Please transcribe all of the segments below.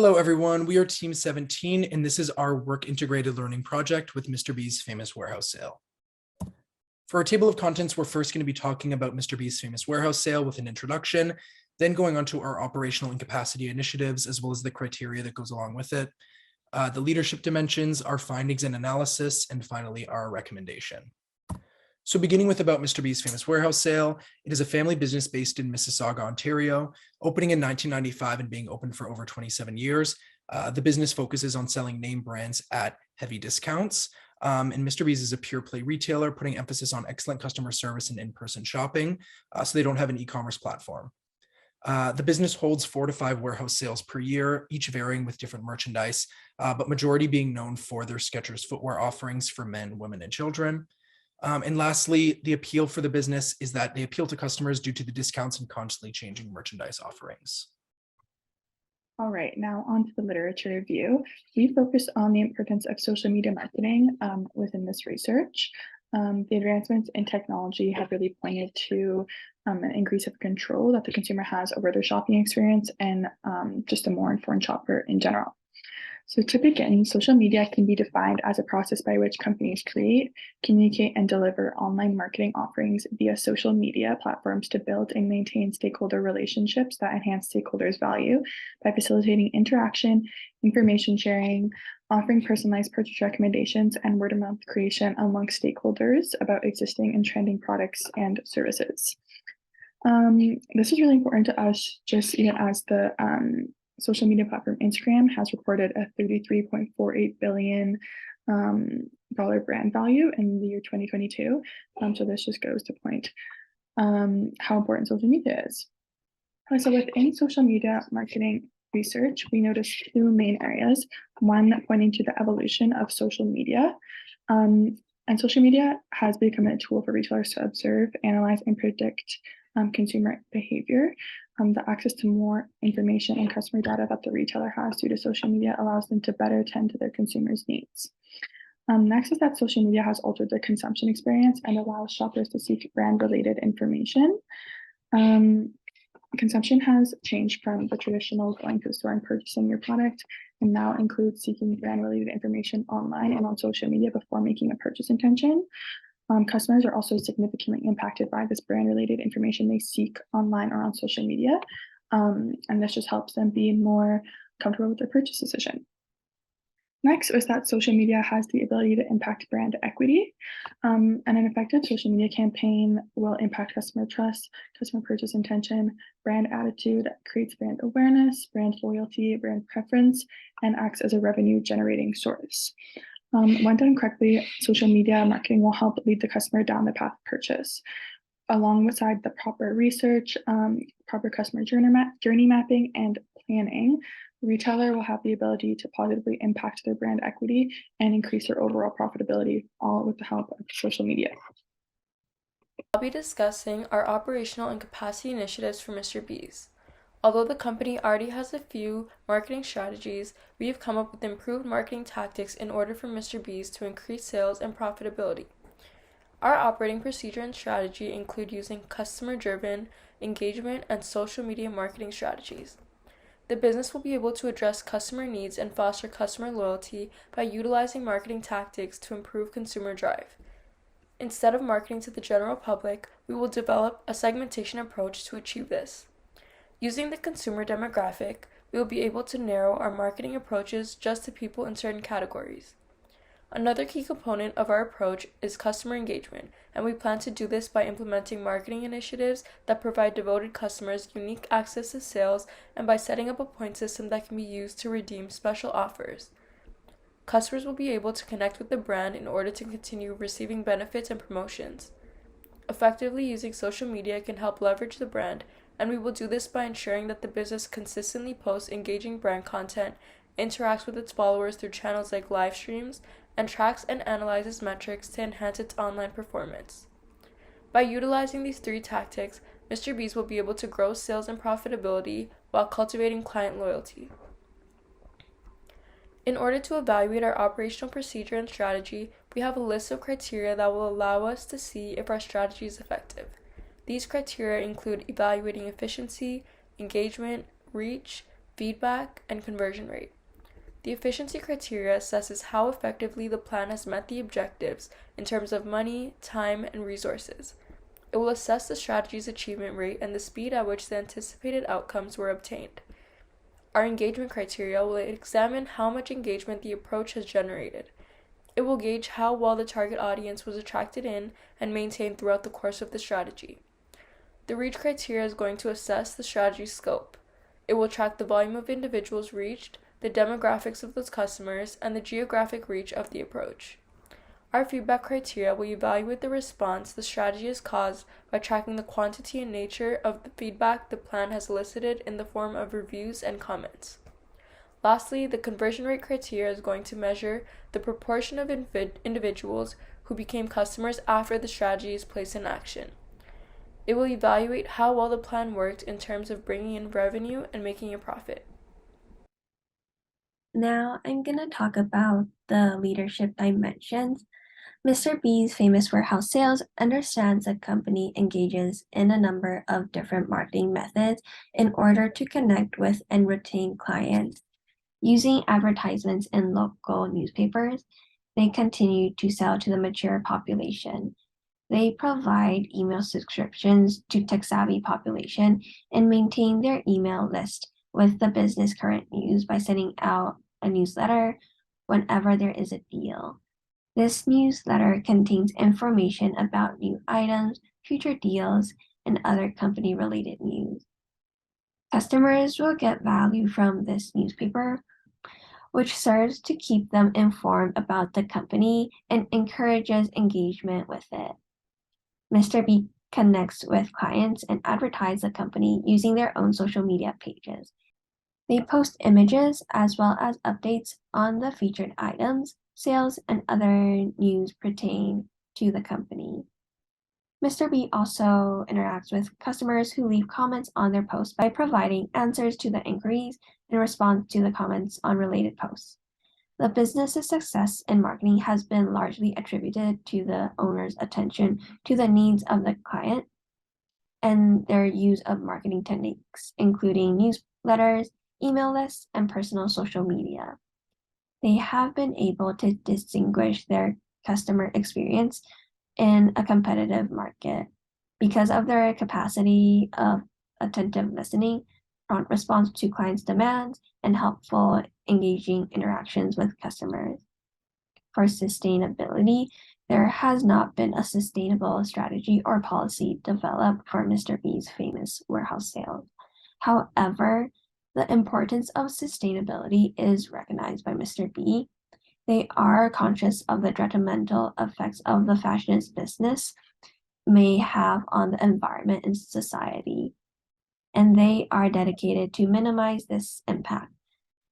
Hello, everyone. We are Team 17, and this is our work integrated learning project with Mr. B's famous warehouse sale. For our table of contents, we're first going to be talking about Mr. B's famous warehouse sale with an introduction, then going on to our operational and capacity initiatives, as well as the criteria that goes along with it, the leadership dimensions, our findings and analysis, and finally, our recommendation. So beginning with about Mr. B's famous warehouse sale, it is a family business based in Mississauga, Ontario, opening in 1995 and being open for over 27 years. The business focuses on selling name brands at heavy discounts. And Mr. B's is a pure play retailer, putting emphasis on excellent customer service and in-person shopping. So they don't have an e-commerce platform. The business holds 4 to 5 warehouse sales per year, each varying with different merchandise, but majority being known for their Skechers footwear offerings for men, women, and children. And lastly, the appeal for the business is that they appeal to customers due to the discounts and constantly changing merchandise offerings. All right, now on to the literature review. We focused on the importance of social media marketing within this research. The advancements in technology have really pointed to an increase of control that the consumer has over their shopping experience and just a more informed shopper in general. So to begin, social media can be defined as a process by which companies create, communicate, and deliver online marketing offerings via social media platforms to build and maintain stakeholder relationships that enhance stakeholders' value by facilitating interaction, information sharing, offering personalized purchase recommendations, and word-of-mouth creation amongst stakeholders about existing and trending products and services. This is really important to us, just even as the social media platform Instagram has reported a $33.48 billion brand value in the year 2022. So this just goes to point how important social media is. So within social media marketing research, we noticed 2 main areas, one pointing to the evolution of social media. And social media has become a tool for retailers to observe, analyze, and predict consumer behavior. The access to more information and customer data that the retailer has due to social media allows them to better tend to their consumers' needs. Next is that social media has altered the consumption experience and allows shoppers to seek brand-related information. Consumption has changed from the traditional going to the store and purchasing your product, and now includes seeking brand-related information online and on social media before making a purchase intention. Customers are also significantly impacted by this brand-related information they seek online or on social media, and this just helps them be more comfortable with their purchase decision. Next is that social media has the ability to impact brand equity, and an effective social media campaign will impact customer trust, customer purchase intention, brand attitude, creates brand awareness, brand loyalty, brand preference, and acts as a revenue-generating source. When done correctly, social media marketing will help lead the customer down the path of purchase. Alongside the proper research, proper customer journey mapping, and planning, the retailer will have the ability to positively impact their brand equity and increase their overall profitability, all with the help of social media. I'll be discussing our operational and capacity initiatives for Mr. B's. Although the company already has a few marketing strategies, we have come up with improved marketing tactics in order for Mr. B's to increase sales and profitability. Our operating procedure and strategy include using customer-driven engagement and social media marketing strategies. The business will be able to address customer needs and foster customer loyalty by utilizing marketing tactics to improve consumer drive. Instead of marketing to the general public, we will develop a segmentation approach to achieve this. Using the consumer demographic, we will be able to narrow our marketing approaches just to people in certain categories. Another key component of our approach is customer engagement, and we plan to do this by implementing marketing initiatives that provide devoted customers unique access to sales and by setting up a point system that can be used to redeem special offers. Customers will be able to connect with the brand in order to continue receiving benefits and promotions. Effectively using social media can help leverage the brand, and we will do this by ensuring that the business consistently posts engaging brand content, interacts with its followers through channels like live streams, and tracks and analyzes metrics to enhance its online performance. By utilizing these 3 tactics, Mr. B's will be able to grow sales and profitability while cultivating client loyalty. In order to evaluate our operational procedure and strategy, we have a list of criteria that will allow us to see if our strategy is effective. These criteria include evaluating efficiency, engagement, reach, feedback, and conversion rate. The efficiency criteria assesses how effectively the plan has met the objectives in terms of money, time, and resources. It will assess the strategy's achievement rate and the speed at which the anticipated outcomes were obtained. Our engagement criteria will examine how much engagement the approach has generated. It will gauge how well the target audience was attracted in and maintained throughout the course of the strategy. The reach criteria is going to assess the strategy's scope. It will track the volume of individuals reached, the demographics of those customers, and the geographic reach of the approach. Our feedback criteria will evaluate the response the strategy has caused by tracking the quantity and nature of the feedback the plan has elicited in the form of reviews and comments. Lastly, the conversion rate criteria is going to measure the proportion of individuals who became customers after the strategy is placed in action. It will evaluate how well the plan worked in terms of bringing in revenue and making a profit. Now I'm going to talk about the leadership dimensions. Mr. B's Famous Warehouse Sales understands the company engages in a number of different marketing methods in order to connect with and retain clients. Using advertisements in local newspapers, they continue to sell to the mature population. They provide email subscriptions to tech-savvy population and maintain their email list with the business current news by sending out a newsletter whenever there is a deal. This newsletter contains information about new items, future deals, and other company-related news. Customers will get value from this newspaper, which serves to keep them informed about the company and encourages engagement with it. Mr. B connects with clients and advertises the company using their own social media pages. They post images as well as updates on the featured items, sales, and other news pertaining to the company. Mr. B also interacts with customers who leave comments on their posts by providing answers to the inquiries and response to the comments on related posts. The business's success in marketing has been largely attributed to the owner's attention to the needs of the client and their use of marketing techniques, including newsletters, email lists, and personal social media. They have been able to distinguish their customer experience in a competitive market because of their capacity of attentive listening, prompt response to clients' demands, and helpful, engaging interactions with customers. For sustainability, there has not been a sustainable strategy or policy developed for Mr. B's Famous Warehouse Sales. However, the importance of sustainability is recognized by Mr. B. They are conscious of the detrimental effects of the fashion business may have on the environment and society, and they are dedicated to minimize this impact.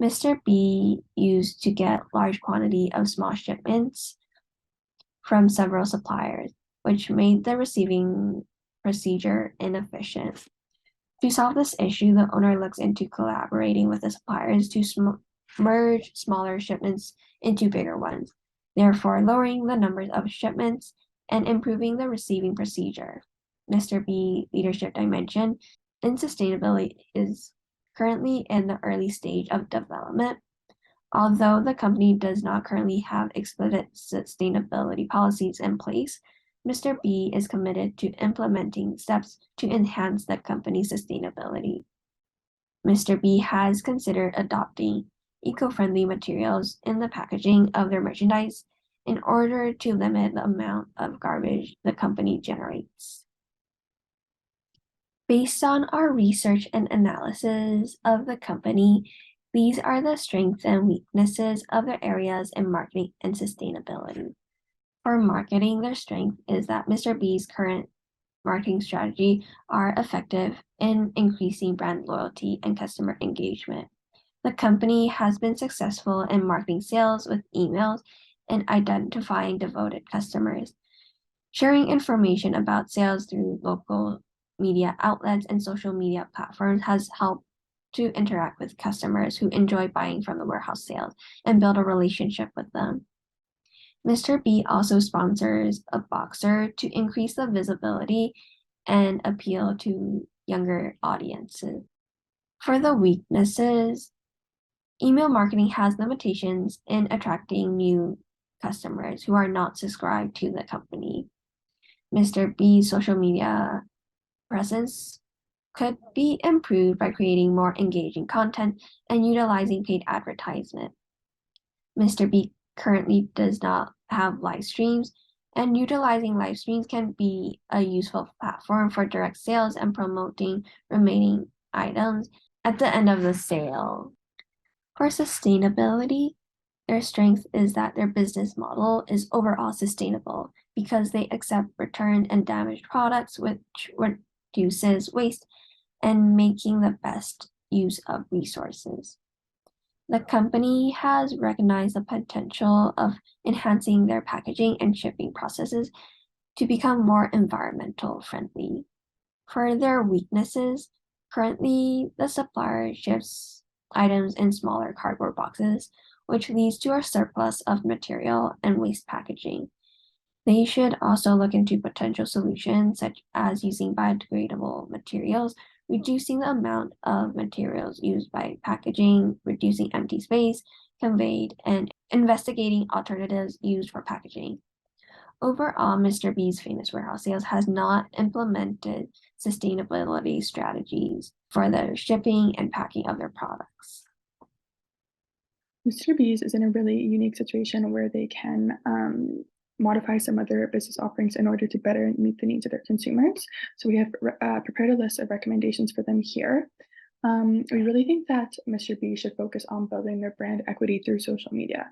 Mr. B used to get large quantity of small shipments from several suppliers, which made the receiving procedure inefficient. To solve this issue, the owner looks into collaborating with the suppliers to merge smaller shipments into bigger ones, therefore lowering the numbers of shipments and improving the receiving procedure. Mr. B leadership dimension in sustainability is currently in the early stage of development. Although the company does not currently have explicit sustainability policies in place, Mr. B is committed to implementing steps to enhance the company's sustainability. Mr. B has considered adopting eco-friendly materials in the packaging of their merchandise in order to limit the amount of garbage the company generates. Based on our research and analysis of the company, these are the strengths and weaknesses of their areas in marketing and sustainability. For marketing, their strength is that Mr. B's current marketing strategy are effective in increasing brand loyalty and customer engagement. The company has been successful in marketing sales with emails and identifying devoted customers. Sharing information about sales through local media outlets and social media platforms has helped to interact with customers who enjoy buying from the warehouse sales and build a relationship with them. Mr. B also sponsors a boxer to increase the visibility and appeal to younger audiences. For the weaknesses, email marketing has limitations in attracting new customers who are not subscribed to the company. Mr. B's social media presence could be improved by creating more engaging content and utilizing paid advertisement. Mr. B currently does not have live streams, and utilizing live streams can be a useful platform for direct sales and promoting remaining items at the end of the sale. For sustainability, their strength is that their business model is overall sustainable because they accept returned and damaged products, which reduces waste and making the best use of resources. The company has recognized the potential of enhancing their packaging and shipping processes to become more environmental friendly. For their weaknesses, currently the supplier ships items in smaller cardboard boxes, which leads to a surplus of material and waste packaging. They should also look into potential solutions such as using biodegradable materials, reducing the amount of materials used by packaging, reducing empty space conveyed, and investigating alternatives used for packaging. Overall, Mr. B's Famous Warehouse Sales has not implemented sustainability strategies for the shipping and packing of their products. Mr. B's is in a really unique situation where they can modify some of their business offerings in order to better meet the needs of their consumers. So we have prepared a list of recommendations for them here. We really think that Mr. B should focus on building their brand equity through social media.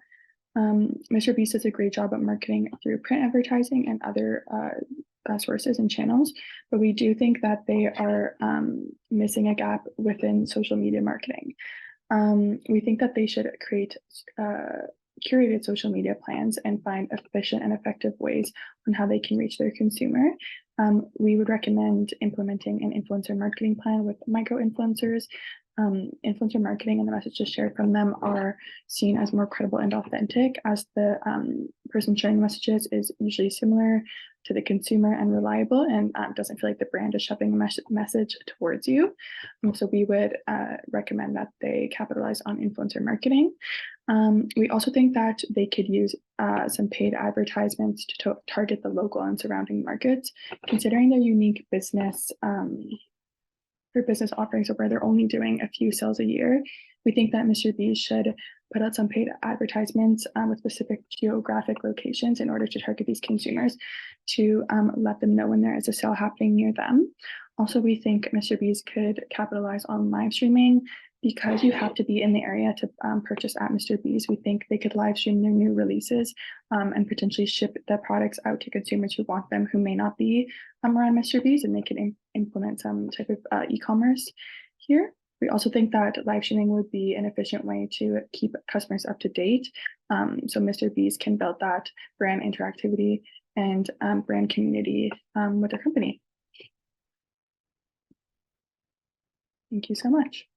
Mr. Beast does a great job at marketing through print advertising and other sources and channels, but we do think that they are missing a gap within social media marketing. We think that they should create curated social media plans and find efficient and effective ways on how they can reach their consumer. We would recommend implementing an influencer marketing plan with micro influencers. Influencer marketing and the messages shared from them are seen as more credible and authentic, as the person sharing messages is usually similar to the consumer and reliable, and doesn't feel like the brand is shoving a message towards you. So we would recommend that they capitalize on influencer marketing. We also think that they could use some paid advertisements to target the local and surrounding markets, considering their unique business offerings where they're only doing a few sales a year. We think that Mr. B should put out some paid advertisements with specific geographic locations in order to target these consumers to let them know when there is a sale happening near them. Also, we think Mr. B's could capitalize on live streaming. Because you have to be in the area to purchase at Mr. B's, we think they could live stream their new releases and potentially ship the products out to consumers who want them, who may not be around Mr. B's, and they could implement some type of e-commerce here. We also think that live streaming would be an efficient way to keep customers up to date. So Mr. B's can build that brand interactivity and brand community with their company. Thank you so much.